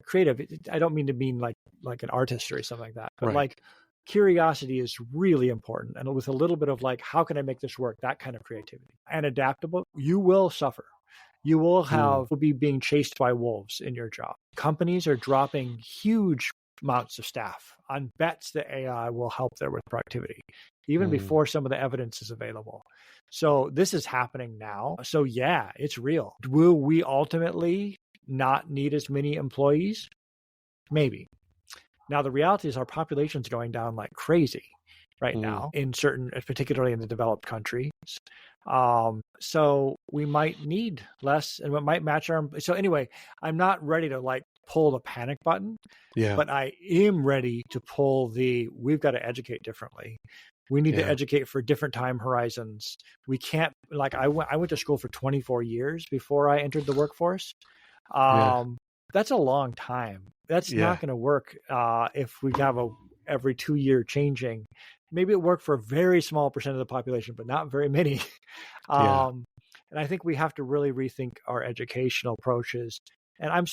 creative. I don't mean to mean like an artist or something like that, but curiosity is really important. And with a little bit of how can I make this work? That kind of creativity and adaptable, you will suffer. You will be being chased by wolves in your job. Companies are dropping huge amounts of staff on bets that AI will help there with productivity, even before some of the evidence is available. So this is happening now. So yeah, it's real. Will we ultimately not need as many employees? Maybe. Now, the reality is our population is going down like crazy right now particularly in the developed countries. So we might need less and it might match our. So anyway, I'm not ready to pull the panic button, but I am ready to pull we've got to educate differently. We need to educate for different time horizons. We can't, I went to school for 24 years before I entered the workforce. That's a long time. That's not going to work if we have every 2 year changing. Maybe it worked for a very small percent of the population, but not very many. And I think we have to really rethink our educational approaches. And I'm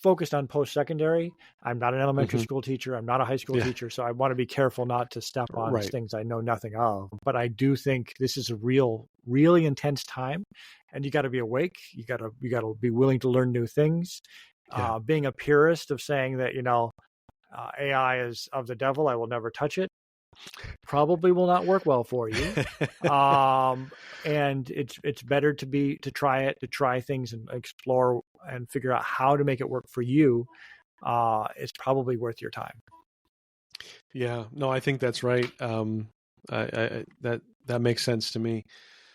focused on post-secondary. I'm not an elementary school teacher. I'm not a high school teacher. So I want to be careful not to step on things I know nothing of. But I do think this is a really intense time. And you got to be awake. You got to be willing to learn new things. Being a purist of saying that, AI is of the devil, I will never touch it, probably will not work well for you. And it's better to try things and explore and figure out how to make it work for you. It's probably worth your time. Yeah, no, I think that's right. That makes sense to me.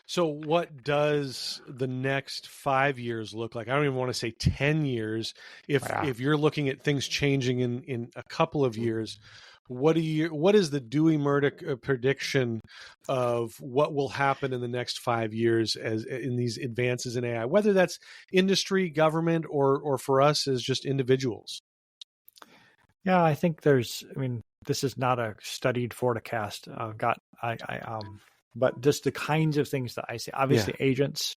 So what does the next 5 years look like? I don't even want to say 10 years. If you're looking at things changing in a couple of years, what is the Dewey Murdick prediction of what will happen in the next 5 years as in these advances in AI, whether that's industry, government, or for us as just individuals? Yeah, I think this is not a studied forecast. But just the kinds of things that I see, obviously agents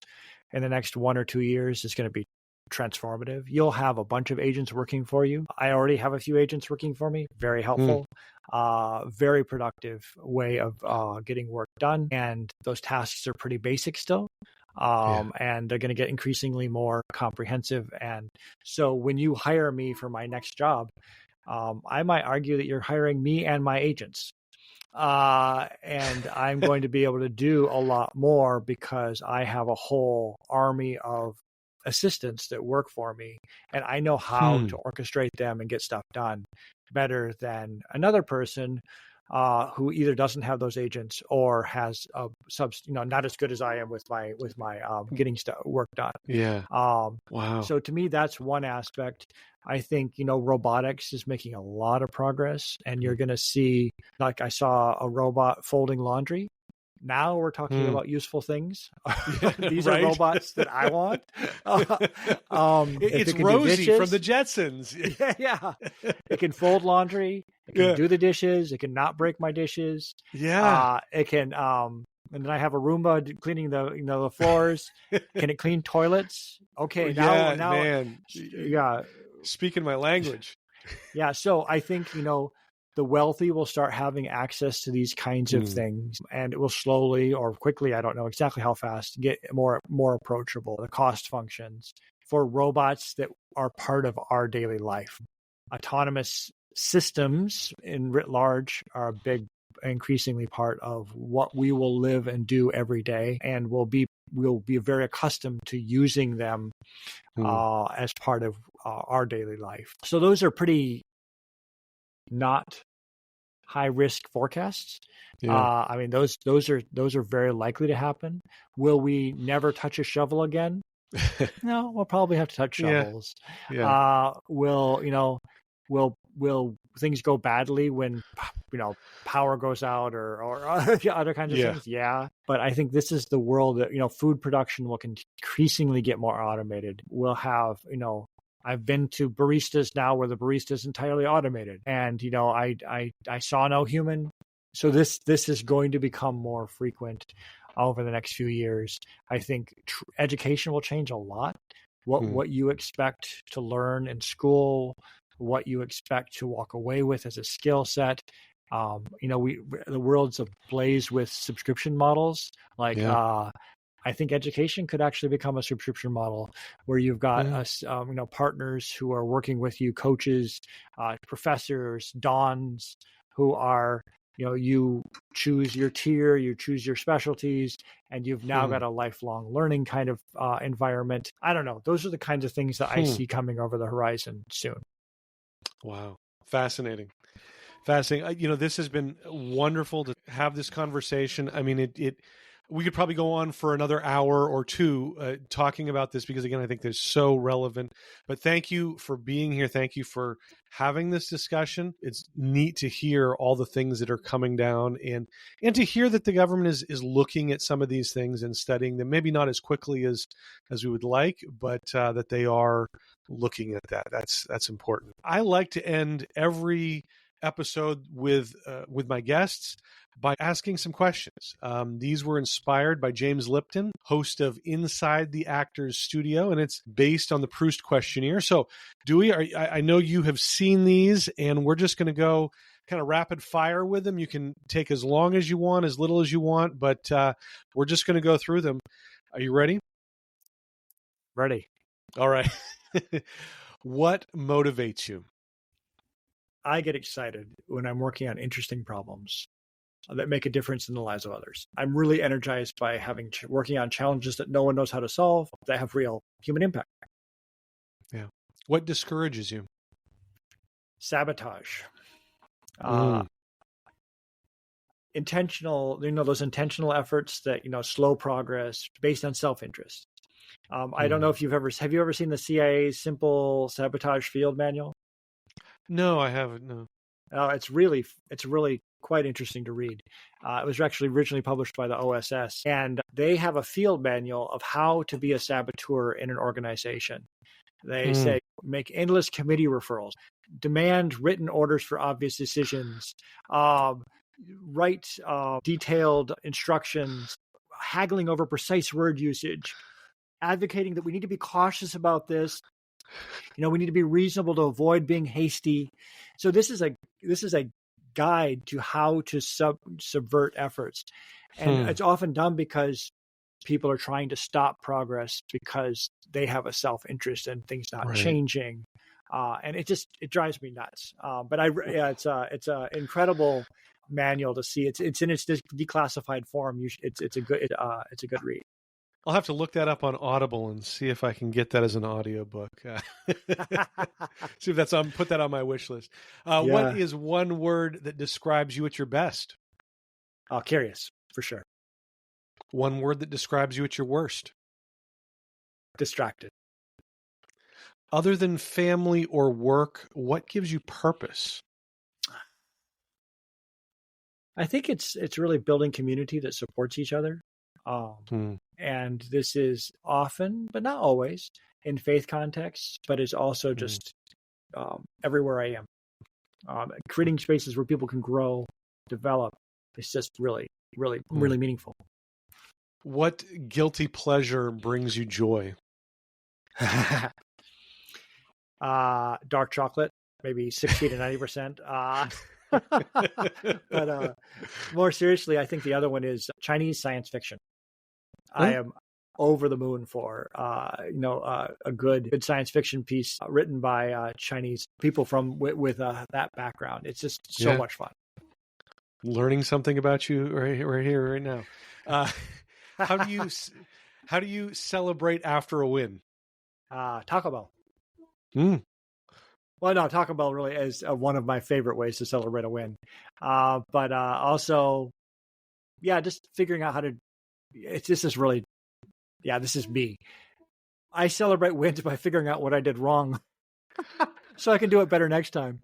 in the next 1 or 2 years is going to be transformative. You'll have a bunch of agents working for you. I already have a few agents working for me. Very helpful, very productive way of getting work done. And those tasks are pretty basic still. And they're going to get increasingly more comprehensive. And so when you hire me for my next job, I might argue that you're hiring me and my agents. And I'm going to be able to do a lot more because I have a whole army of assistants that work for me, and I know how to orchestrate them and get stuff done better than another person who either doesn't have those agents or has not as good as I am with my getting work done. Yeah. Wow. So to me, that's one aspect. I think, robotics is making a lot of progress, and you're going to see, like I saw a robot folding laundry. Now we're talking about useful things. These are robots that I want. It's Rosie from the Jetsons. Yeah. It can fold laundry. It can do the dishes. It can not break my dishes. Yeah. It can, and then I have a Roomba cleaning the floors. Can it clean toilets? Okay. Now, man. Yeah. Speaking my language. Yeah. So I think, the wealthy will start having access to these kinds of things, and it will slowly or quickly, I don't know exactly how fast, get more approachable. The cost functions for robots that are part of our daily life. Autonomous systems in writ large are a big, increasingly part of what we will live and do every day, and we'll be very accustomed to using them as part of our daily life. So those are pretty not high risk forecasts. Yeah. I mean, those are very likely to happen. Will we never touch a shovel again? No, we'll probably have to touch shovels. Yeah. Will things go badly when power goes out or other kinds of things? Yeah, but I think this is the world that food production will increasingly get more automated. We'll have I've been to baristas now where the barista is entirely automated, and I saw no human. So this is going to become more frequent over the next few years. I think education will change a lot. What you expect to learn in school, what you expect to walk away with as a skill set. The world's ablaze with subscription models. I think education could actually become a subscription model where you've got partners who are working with you, coaches, professors, dons who are, you choose your tier, you choose your specialties, and you've now got a lifelong learning kind of environment. I don't know. Those are the kinds of things that I see coming over the horizon soon. Wow. Fascinating. This has been wonderful to have this conversation. I mean, we could probably go on for another hour or two talking about this because, again, I think they're so relevant. But thank you for being here. Thank you for having this discussion. It's neat to hear all the things that are coming down and to hear that the government is looking at some of these things and studying them, maybe not as quickly as we would like, but that they are looking at that. That's important. I like to end every episode with my guests by asking some questions. These were inspired by James Lipton, host of Inside the Actors Studio, and it's based on the Proust questionnaire. So, Dewey, I know you have seen these, and we're just going to go kind of rapid fire with them. You can take as long as you want, as little as you want, but we're just going to go through them. Are you ready? Ready. All right. What motivates you? I get excited when I'm working on interesting problems that make a difference in the lives of others. I'm really energized by working on challenges that no one knows how to solve that have real human impact. Yeah. What discourages you? Sabotage. Intentional, those intentional efforts that, slow progress based on self-interest. I don't know if have you ever seen the CIA's Simple Sabotage Field Manual? No, I haven't. No. It's really quite interesting to read. It was actually originally published by the OSS, and they have a field manual of how to be a saboteur in an organization. They say, make endless committee referrals, demand written orders for obvious decisions, write detailed instructions, haggling over precise word usage, advocating that we need to be cautious about this. We need to be reasonable to avoid being hasty. So this is a guide to how to subvert efforts. And it's often done because people are trying to stop progress because they have a self-interest in things not changing. And it drives me nuts. But it's a incredible manual to see. It's in its declassified form. It's a good read. I'll have to look that up on Audible and see if I can get that as an audiobook. See if put that on my wish list. What is one word that describes you at your best? Curious, for sure. One word that describes you at your worst? Distracted. Other than family or work, what gives you purpose? I think it's really building community that supports each other. And this is often, but not always, in faith contexts, but it's also just everywhere I am. Creating spaces where people can grow, develop, is just really, really, really meaningful. What guilty pleasure brings you joy? Dark chocolate, maybe 60 to 90%. But more seriously, I think the other one is Chinese science fiction. I am over the moon for a good science fiction piece written by Chinese people with that background. It's just so much fun. Learning something about you right here, right now. How do you celebrate after a win? Taco Bell. Well, no, Taco Bell really is one of my favorite ways to celebrate a win. But also, just figuring out how to. This is me. I celebrate wins by figuring out what I did wrong, so I can do it better next time.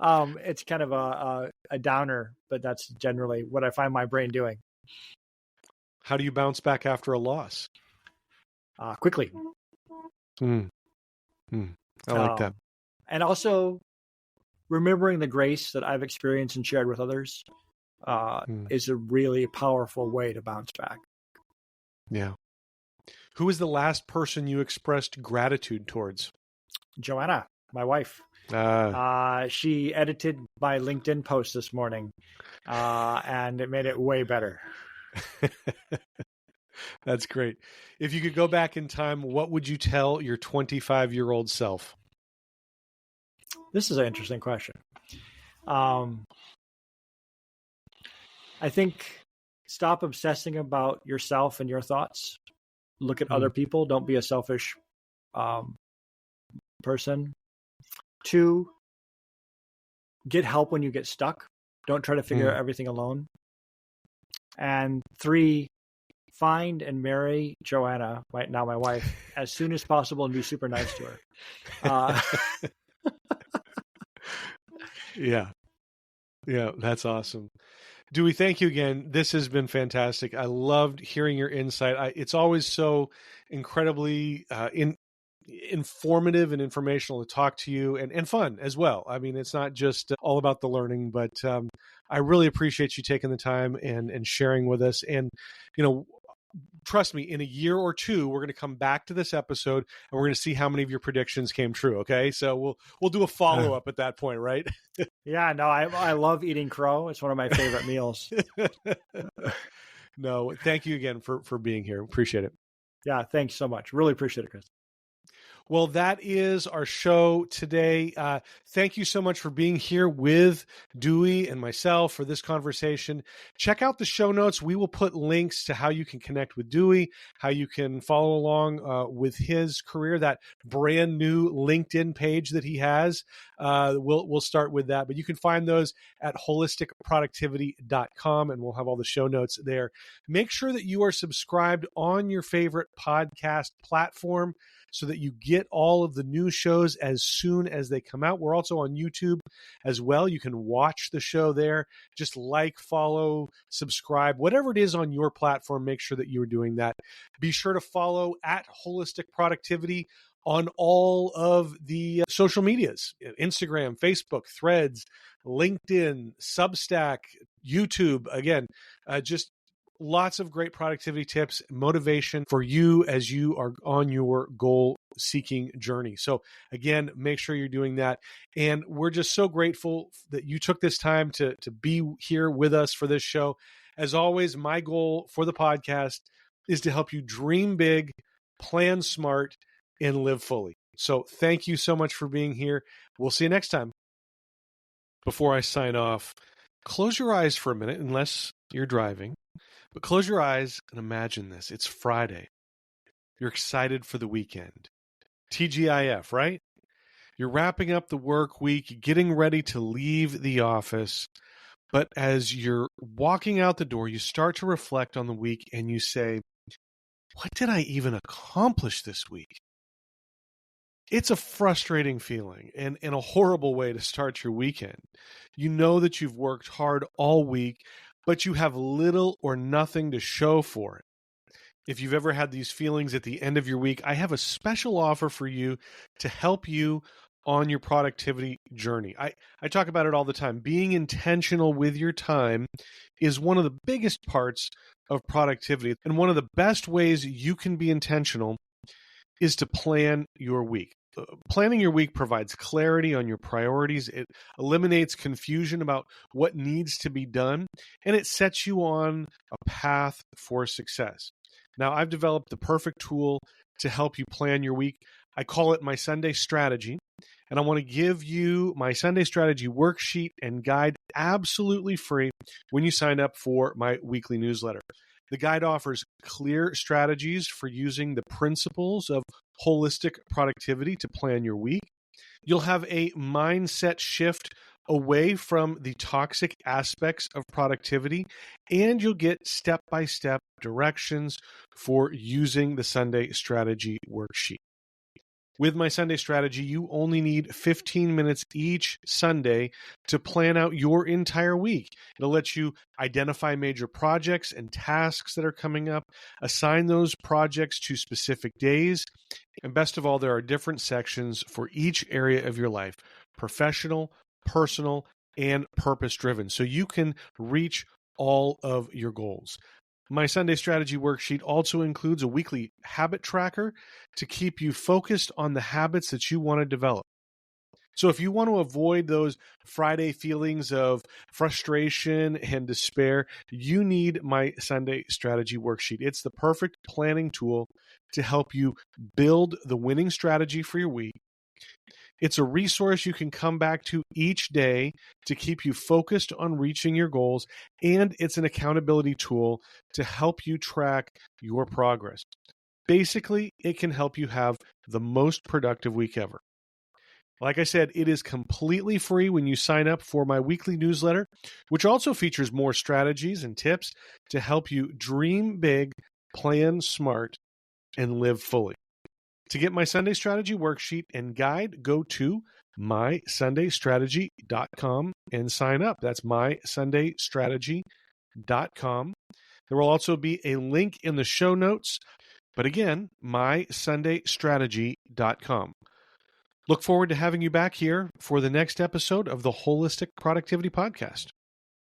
It's kind of a downer, but that's generally what I find my brain doing. How do you bounce back after a loss? Quickly. I like that. And also remembering the grace that I've experienced and shared with others is a really powerful way to bounce back. Yeah. Who was the last person you expressed gratitude towards? Joanna, my wife. She edited my LinkedIn post this morning, and it made it way better. That's great. If you could go back in time, what would you tell your 25-year-old self? This is an interesting question. I think stop obsessing about yourself and your thoughts. Look at other people. Don't be a selfish person. 2, get help when you get stuck. Don't try to figure out everything alone. And 3, find and marry Joanna, now my wife, as soon as possible and be super nice to her. Yeah, that's awesome. Dewey, thank you again. This has been fantastic. I loved hearing your insight. It's always so incredibly informative and informational to talk to you, and fun as well. I mean, it's not just all about the learning, but I really appreciate you taking the time and sharing with us. And, trust me, in a year or 2, we're going to come back to this episode and we're going to see how many of your predictions came true. Okay. So we'll do a follow-up at that point, right? Yeah, no, I love eating crow. It's one of my favorite meals. No, thank you again for being here. Appreciate it. Yeah. Thanks so much. Really appreciate it, Chris. Well, that is our show today. Thank you so much for being here with Dewey and myself for this conversation. Check out the show notes. We will put links to how you can connect with Dewey, how you can follow along with his career, that brand new LinkedIn page that he has. We'll start with that, but you can find those at wholisticproductivity.com, and we'll have all the show notes there. Make sure that you are subscribed on your favorite podcast platform so that you get all of the new shows as soon as they come out. We're also on YouTube as well. You can watch the show there. Just like, follow, subscribe, whatever it is on your platform, make sure that you're doing that. Be sure to follow at Wholistic Productivity on all of the social medias, Instagram, Facebook, Threads, LinkedIn, Substack, YouTube. Again, just lots of great productivity tips, motivation for you as you are on your goal-seeking journey. So again, make sure you're doing that. And we're just so grateful that you took this time to be here with us for this show. As always, my goal for the podcast is to help you dream big, plan smart, and live fully. So thank you so much for being here. We'll see you next time. Before I sign off, close your eyes for a minute, unless you're driving. But close your eyes and imagine this. It's Friday. You're excited for the weekend. TGIF, right? You're wrapping up the work week, getting ready to leave the office. But as you're walking out the door, you start to reflect on the week and you say, what did I even accomplish this week? It's a frustrating feeling and a horrible way to start your weekend. You know that you've worked hard all week, but you have little or nothing to show for it. If you've ever had these feelings at the end of your week, I have a special offer for you to help you on your productivity journey. I talk about it all the time. Being intentional with your time is one of the biggest parts of productivity. And one of the best ways you can be intentional is to plan your week. Planning your week provides clarity on your priorities. It eliminates confusion about what needs to be done, and it sets you on a path for success. Now, I've developed the perfect tool to help you plan your week. I call it my Sunday strategy, and I want to give you my Sunday strategy worksheet and guide absolutely free when you sign up for my weekly newsletter. The guide offers clear strategies for using the principles of holistic productivity to plan your week. You'll have a mindset shift away from the toxic aspects of productivity, and you'll get step-by-step directions for using the Sunday strategy worksheet. With my Sunday strategy, you only need 15 minutes each Sunday to plan out your entire week. It'll let you identify major projects and tasks that are coming up, assign those projects to specific days, and best of all, there are different sections for each area of your life: professional, personal, and purpose-driven, so you can reach all of your goals. My Sunday strategy worksheet also includes a weekly habit tracker to keep you focused on the habits that you want to develop. So if you want to avoid those Friday feelings of frustration and despair, you need my Sunday strategy worksheet. It's the perfect planning tool to help you build the winning strategy for your week. It's a resource you can come back to each day to keep you focused on reaching your goals, and it's an accountability tool to help you track your progress. Basically, it can help you have the most productive week ever. Like I said, it is completely free when you sign up for my weekly newsletter, which also features more strategies and tips to help you dream big, plan smart, and live fully. To get my Sunday strategy worksheet and guide, go to mysundaystrategy.com and sign up. That's mysundaystrategy.com. There will also be a link in the show notes, but again, mysundaystrategy.com. Look forward to having you back here for the next episode of the Wholistic Productivity Podcast.